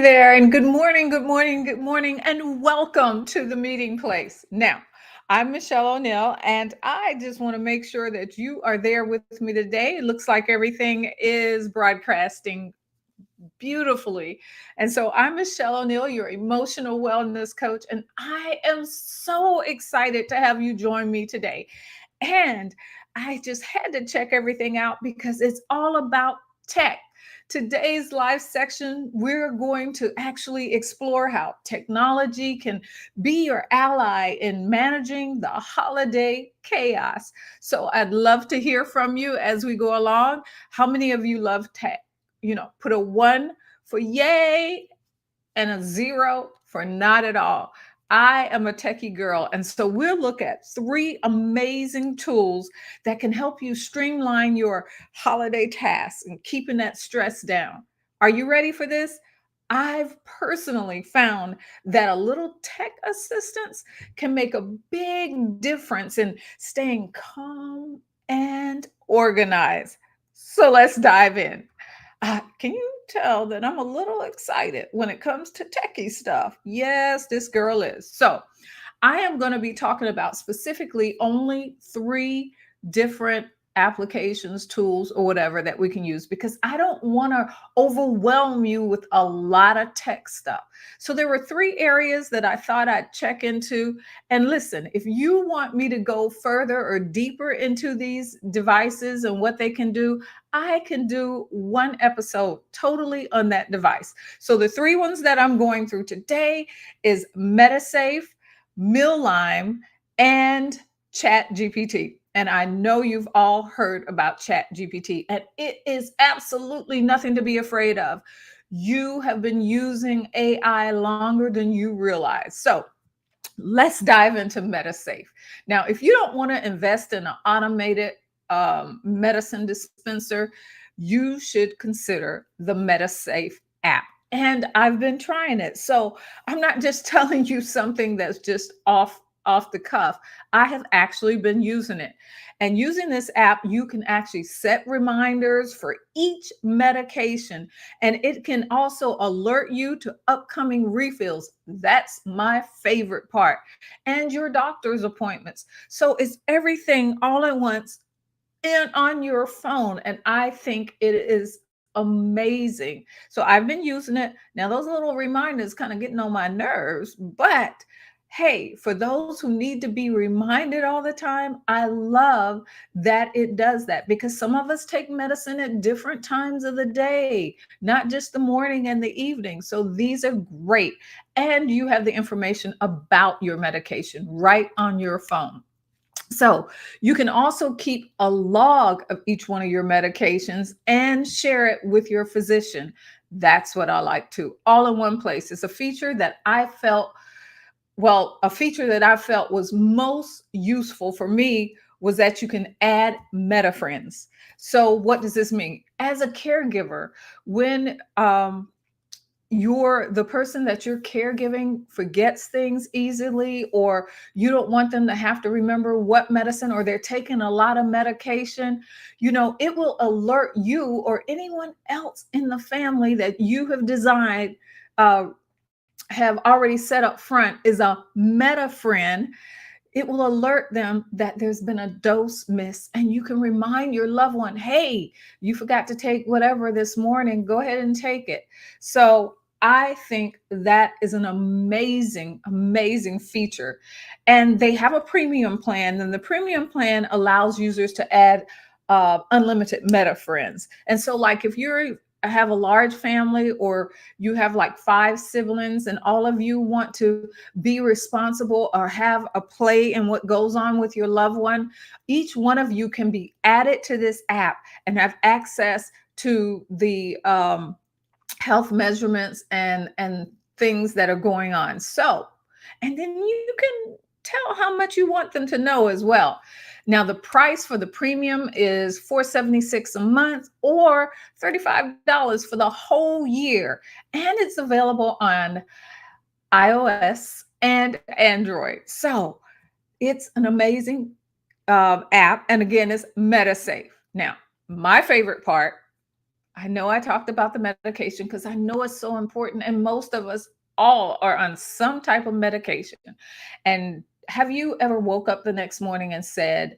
there, and good morning, good morning, good morning, and welcome to the meeting place. Now, I'm Michelle O'Neill, and I just want to make sure that you are there with me today. It looks like everything is broadcasting beautifully. And so I'm Michelle O'Neill, your emotional wellness coach, and I am so excited to have you join me today. And I just had to check everything out because it's all about tech. Today's live section, we're going to actually explore how technology can be your ally in managing the holiday chaos. So I'd love to hear from you as we go along. How many of you love tech? Put a one for yay and a zero for not at all. I am a techie girl. And so we'll look at three amazing tools that can help you streamline your holiday tasks and keeping that stress down. Are you ready for this? I've personally found that a little tech assistance can make a big difference in staying calm and organized. So let's dive in. Can you tell that I'm a little excited when it comes to techie stuff? Yes, this girl is. So, I am going to be talking about specifically only three different applications, tools, or whatever that we can use because I don't want to overwhelm you with a lot of tech stuff. So, there were three areas that I thought I'd check into. And listen, if you want me to go further or deeper into these devices and what they can do, I can do one episode totally on that device. So, the three ones that I'm going through today is MetaSafe, Milline, and Chat GPT. And I know you've all heard about Chat GPT, and it is absolutely nothing to be afraid of. You have been using AI longer than you realize. So let's dive into MetaSafe. Now, if you don't want to invest in an automated medicine dispenser, you should consider the MetaSafe app. And I've been trying it. So I'm not just telling you something that's just off the cuff. I have actually been using it. And using this app, you can actually set reminders for each medication, and it can also alert you to upcoming refills. That's my favorite part. And your doctor's appointments. So it's everything all at once and on your phone. And I think it is amazing. So I've been using it. Now, those little reminders kind of getting on my nerves, but hey, for those who need to be reminded all the time, I love that it does that because some of us take medicine at different times of the day, not just the morning and the evening. So these are great. And you have the information about your medication right on your phone. So you can also keep a log of each one of your medications and share it with your physician. That's what I like too. All in one place. It's a feature that I felt, a feature that I felt was most useful for me was that you can add meta friends. So what does this mean? As a caregiver, when you're the person that you're caregiving forgets things easily, or you don't want them to have to remember what medicine, or they're taking a lot of medication, it will alert you or anyone else in the family that you have designed, have already set up front is a meta friend. It will alert them that there's been a dose miss, and you can remind your loved one, hey, you forgot to take whatever this morning, go ahead and take it. So I think that is an amazing, amazing feature. And they have a premium plan, and the premium plan allows users to add unlimited meta friends. And so, like, if you're have a large family, or you have like five siblings and all of you want to be responsible or have a play in what goes on with your loved one, each one of you can be added to this app and have access to the health measurements and things that are going on. So, and then you can tell how much you want them to know as well. Now, the price for the premium is $476 a month or $35 for the whole year. And it's available on iOS and Android. So it's an amazing app. And again, it's MetaSafe. Now, my favorite part, I know I talked about the medication because I know it's so important, and most of us all are on some type of medication. And have you ever woke up the next morning and said,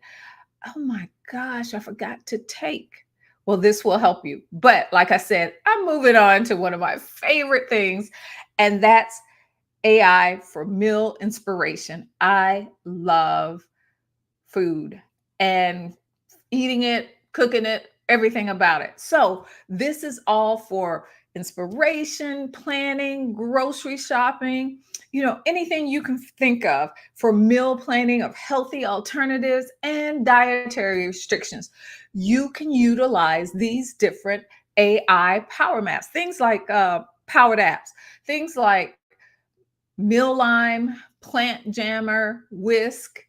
"Oh my gosh, I forgot to take"? Well, this will help you. But like I said, I'm moving on to one of my favorite things, and that's AI for meal inspiration. I love food and eating it, cooking it, everything about it. So, this is all for inspiration, planning, grocery shopping, anything you can think of for meal planning of healthy alternatives and dietary restrictions. You can utilize these different AI power maps, things like powered apps, things like Meal Lime, Plant Jammer, Whisk,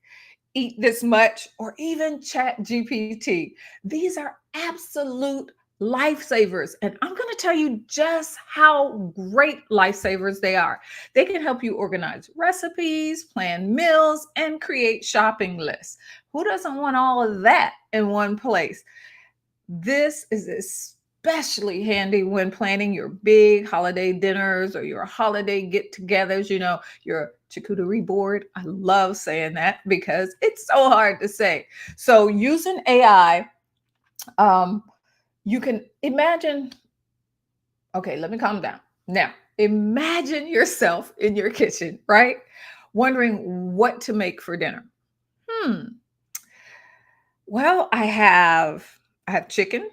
Eat This Much, or even Chat GPT. These are absolute lifesavers. And I'm going to tell you just how great lifesavers they are. They can help you organize recipes, plan meals, and create shopping lists. Who doesn't want all of that in one place? This is especially handy when planning your big holiday dinners or your holiday get togethers, your charcuterie board. I love saying that because it's so hard to say. So, using AI, um, you can imagine. Okay, let me calm down. Now, imagine yourself in your kitchen, right? Wondering what to make for dinner. Hmm. Well, I have chicken,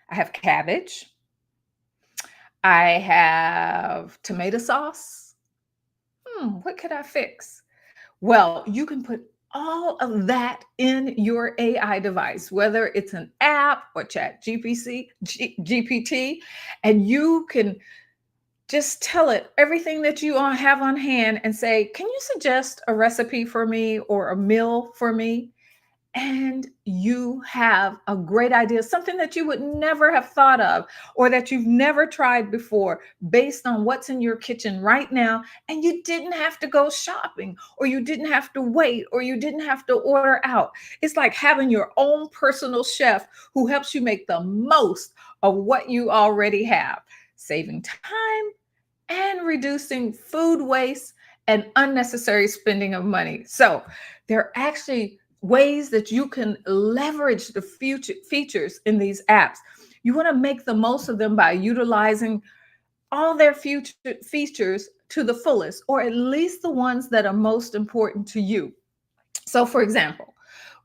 I have cabbage, I have tomato sauce. What could I fix? Well, you can put all of that in your AI device, whether it's an app or chat GPT, and you can just tell it everything that you have on hand and say, "Can you suggest a recipe for me or a meal for me?" And you have a great idea, something that you would never have thought of or that you've never tried before, based on what's in your kitchen right now. And you didn't have to go shopping, or you didn't have to wait, or you didn't have to order out. It's like having your own personal chef who helps you make the most of what you already have, saving time and reducing food waste and unnecessary spending of money. So, there are actually ways that you can leverage the future features in these apps. You want to make the most of them by utilizing all their future features to the fullest, or at least the ones that are most important to you. So, for example,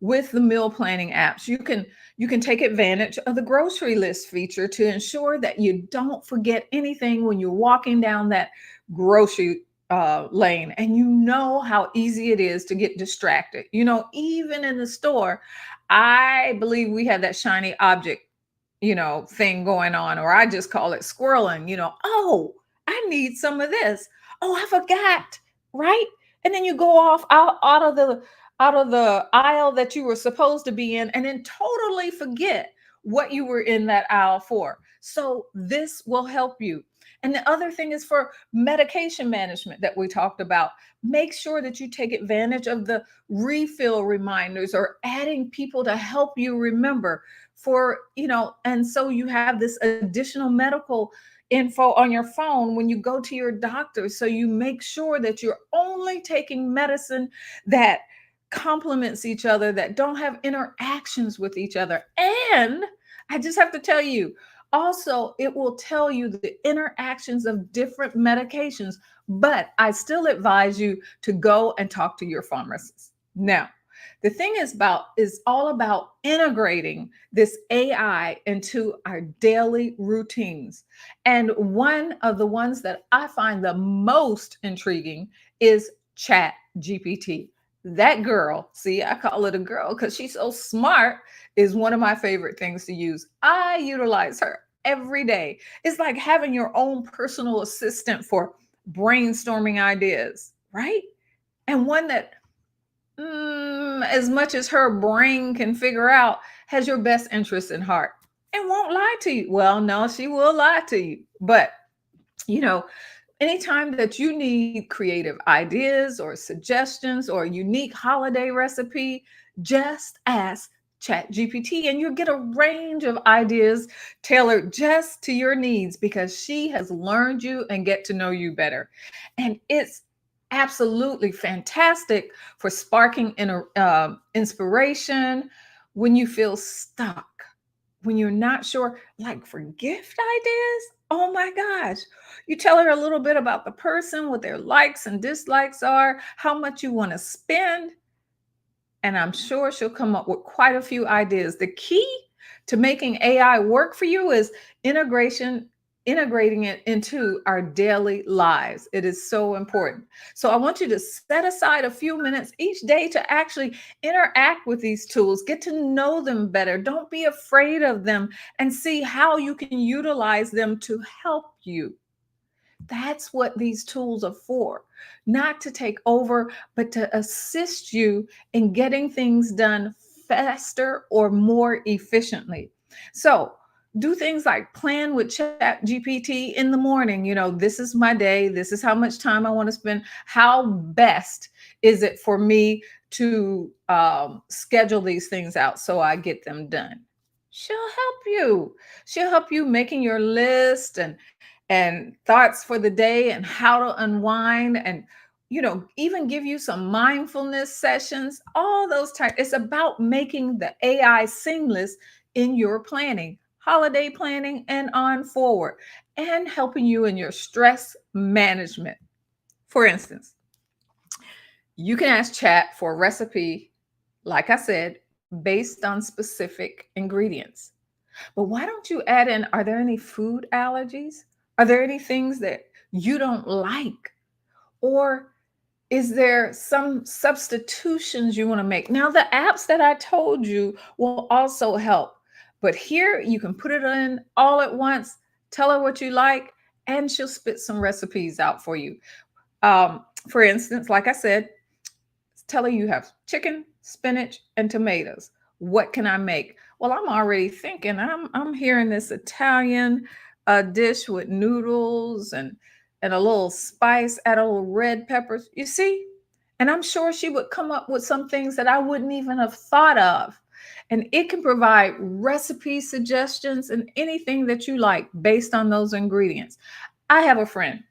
with the meal planning apps, you can take advantage of the grocery list feature to ensure that you don't forget anything when you're walking down that grocery lane. And you know how easy it is to get distracted. Even in the store, I believe we have that shiny object thing going on, or I just call it squirreling. Oh, I need some of this. Oh, I forgot, right? And then you go off out of the aisle that you were supposed to be in, and then totally forget what you were in that aisle for. So this will help you. And the other thing is for medication management that we talked about. Make sure that you take advantage of the refill reminders or adding people to help you remember, and so you have this additional medical info on your phone when you go to your doctor, so you make sure that you're only taking medicine that complements each other, that don't have interactions with each other. And I just have to tell you, also it will tell you the interactions of different medications, but I still advise you to go and talk to your pharmacist. Now, the thing is all about integrating this AI into our daily routines. And one of the ones that I find the most intriguing is Chat GPT. That girl, see, I call it a girl because she's so smart, is one of my favorite things to use. I utilize her every day. It's like having your own personal assistant for brainstorming ideas, right? And one that, as much as her brain can figure out, has your best interest in heart and won't lie to you. Well, no, she will lie to you. But, you know, anytime that you need creative ideas or suggestions or a unique holiday recipe, just ask Chat GPT, and you'll get a range of ideas tailored just to your needs because she has learned you and get to know you better. And it's absolutely fantastic for sparking inspiration when you feel stuck, when you're not sure, like for gift ideas. Oh my gosh. You tell her a little bit about the person, what their likes and dislikes are, how much you want to spend, and I'm sure she'll come up with quite a few ideas. The key to making AI work for you is integration, integrating it into our daily lives. It is so important. So I want you to set aside a few minutes each day to actually interact with these tools, get to know them better. Don't be afraid of them and see how you can utilize them to help you. That's what these tools are for, not to take over, but to assist you in getting things done faster or more efficiently. So, do things like plan with Chat GPT in the morning. This is my day. This is how much time I want to spend. How best is it for me to schedule these things out so I get them done? She'll help you. She'll help you making your list and thoughts for the day and how to unwind and even give you some mindfulness sessions, all those types. It's about making the AI seamless in your planning, holiday planning and on forward, and helping you in your stress management. For instance, you can ask chat for a recipe, like I said, based on specific ingredients. But why don't you add in, are there any food allergies? Are there any things that you don't like? Or is there some substitutions you want to make? Now, the apps that I told you will also help. But here you can put it in all at once, tell her what you like, and she'll spit some recipes out for you. For instance, like I said, tell her you have chicken, spinach, and tomatoes. What can I make? Well, I'm already thinking. I'm hearing this Italian dish with noodles and a little spice, add a little red peppers. You see, and I'm sure she would come up with some things that I wouldn't even have thought of. And it can provide recipe suggestions and anything that you like based on those ingredients. I have a friend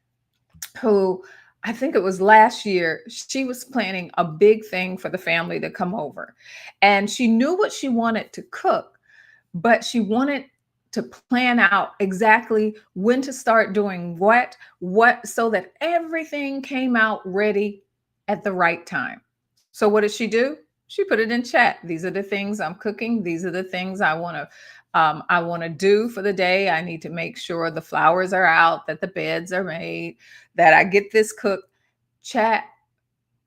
who, I think it was last year, she was planning a big thing for the family to come over. And she knew what she wanted to cook, but she wanted to plan out exactly when to start doing what, so that everything came out ready at the right time. So what did she do? She put it in chat. These are the things I'm cooking. These are the things I want to do for the day. I need to make sure the flowers are out, that the beds are made, that I get this cooked. Chat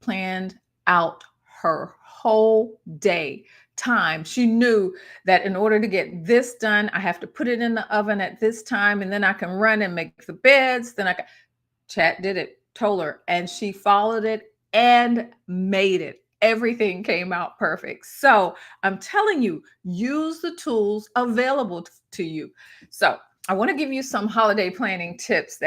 planned out her whole day time. She knew that in order to get this done, I have to put it in the oven at this time, and then I can run and make the beds. Then I can. Chat did it, told her, and she followed it and made it. Everything came out perfect. So I'm telling you, use the tools available to you. So I want to give you some holiday planning tips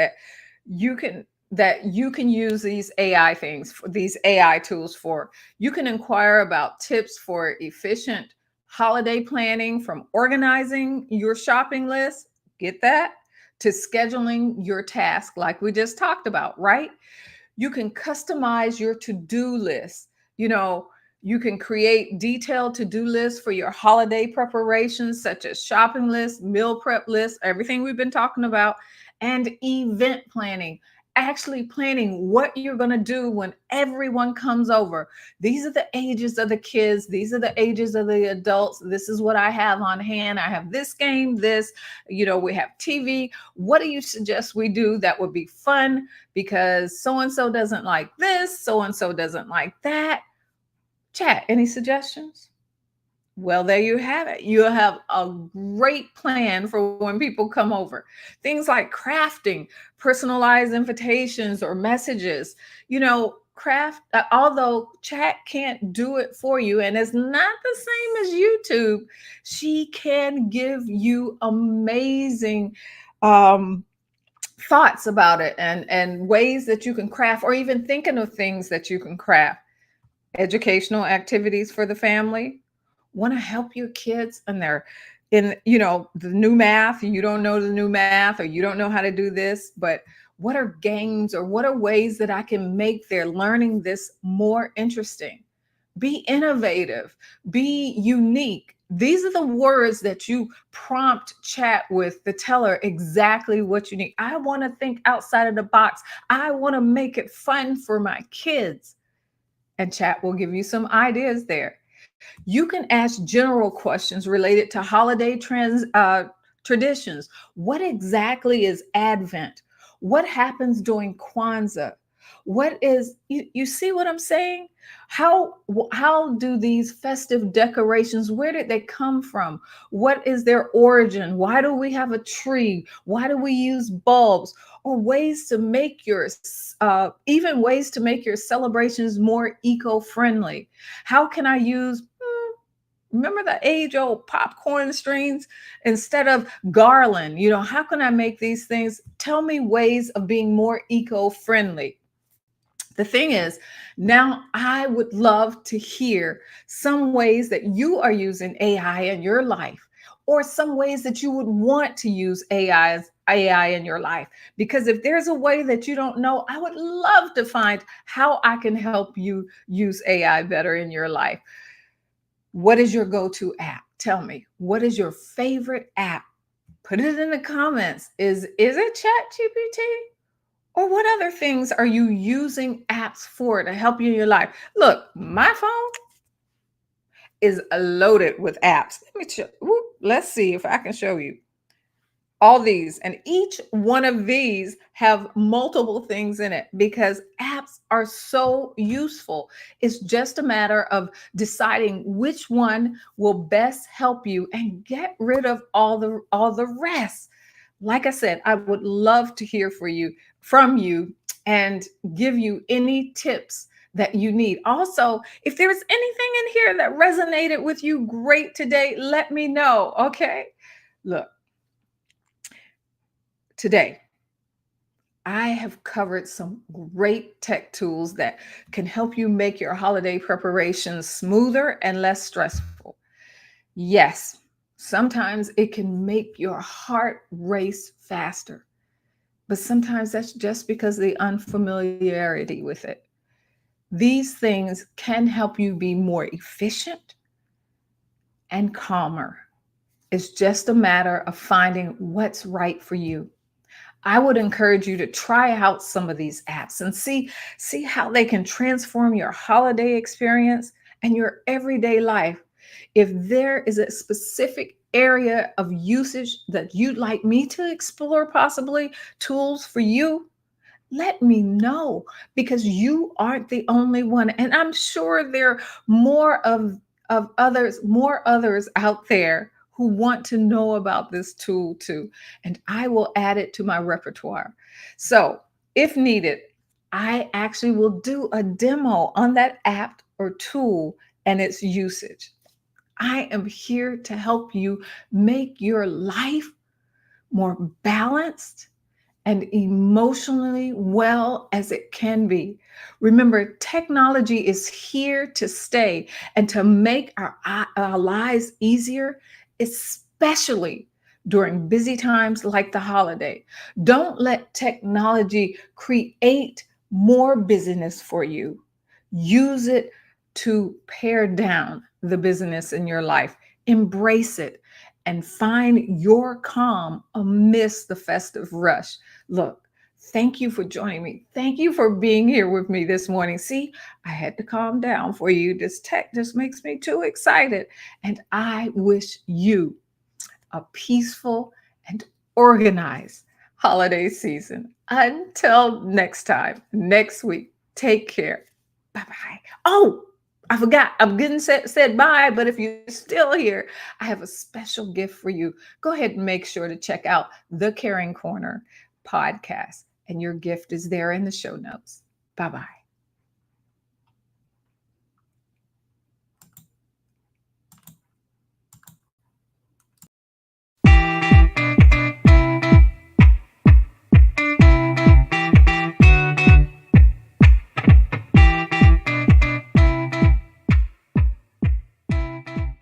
you can that you can use these AI things for these AI tools for. You can inquire about tips for efficient holiday planning, from organizing your shopping list, get that, to scheduling your task like we just talked about, right? You can customize your to-do list. You know, you can create detailed to-do lists for your holiday preparations, such as shopping lists, meal prep lists, everything we've been talking about, and event planning. Actually planning what you're going to do when everyone comes over. These are the ages of the kids. These are the ages of the adults. This is what I have on hand. I have this game, we have TV. What do you suggest we do that would be fun? Because so and so doesn't like this, so and so doesn't like that. Chat, any suggestions? Well, there you have it. You'll have a great plan for when people come over. Things like crafting, personalized invitations or messages. Although chat can't do it for you and it's not the same as YouTube, she can give you amazing um, thoughts about it and ways that you can craft, or even thinking of things that you can craft. Educational activities for the family. Want to help your kids and they're in, the new math, you don't know the new math or you don't know how to do this, but what are games or what are ways that I can make their learning this more interesting? Be innovative, be unique. These are the words that you prompt chat with to tell her exactly what you need. I want to think outside of the box. I want to make it fun for my kids. And chat will give you some ideas there. You can ask general questions related to holiday traditions. What exactly is Advent? What happens during Kwanzaa? What is you see what I'm saying? How do these festive decorations, where did they come from? What is their origin? Why do we have a tree? Why do we use bulbs? Or ways to make even ways to make your celebrations more eco-friendly. How can I use remember the age old popcorn strings instead of garland? How can I make these things? Tell me ways of being more eco-friendly. The thing is, now I would love to hear some ways that you are using AI in your life, or some ways that you would want to use AI in your life. Because if there's a way that you don't know, I would love to find how I can help you use AI better in your life. What is your go-to app? Tell me, what is your favorite app? Put it in the comments. Is it ChatGPT? Or what other things are you using apps for to help you in your life? Look, my phone is loaded with apps. Let's see if I can show you all these, and each one of these have multiple things in it because apps are so useful. It's just a matter of deciding which one will best help you and get rid of all the rest. Like I said, I would love to hear from you and give you any tips that you need. Also, if there's anything in here that resonated with you great today, let me know. Okay, look, today I have covered some great tech tools that can help you make your holiday preparations smoother and less stressful. Yes, sometimes it can make your heart race faster, but sometimes that's just because of the unfamiliarity with it. These things can help you be more efficient and calmer. It's just a matter of finding what's right for you. I would encourage you to try out some of these apps and see how they can transform your holiday experience and your everyday life. If there is a specific area of usage that you'd like me to explore, possibly tools for you, let me know, because you aren't the only one, and I'm sure there are more others out there who want to know about this tool too, and I will add it to my repertoire. So if needed, I actually will do a demo on that app or tool and its usage. I am here to help you make your life more balanced and emotionally well as it can be. Remember, technology is here to stay and to make our lives easier, especially during busy times like the holiday. Don't let technology create more busyness for you. Use it to pare down the busyness in your life. Embrace it and find your calm amidst the festive rush. Look, thank you for joining me. Thank you for being here with me this morning. See, I had to calm down for you. This tech just makes me too excited. And I wish you a peaceful and organized holiday season. Until next time, next week, take care. Bye bye. Oh, I forgot. I'm getting said bye, but if you're still here, I have a special gift for you. Go ahead and make sure to check out the Caring Corner podcast, and your gift is there in the show notes. Bye bye.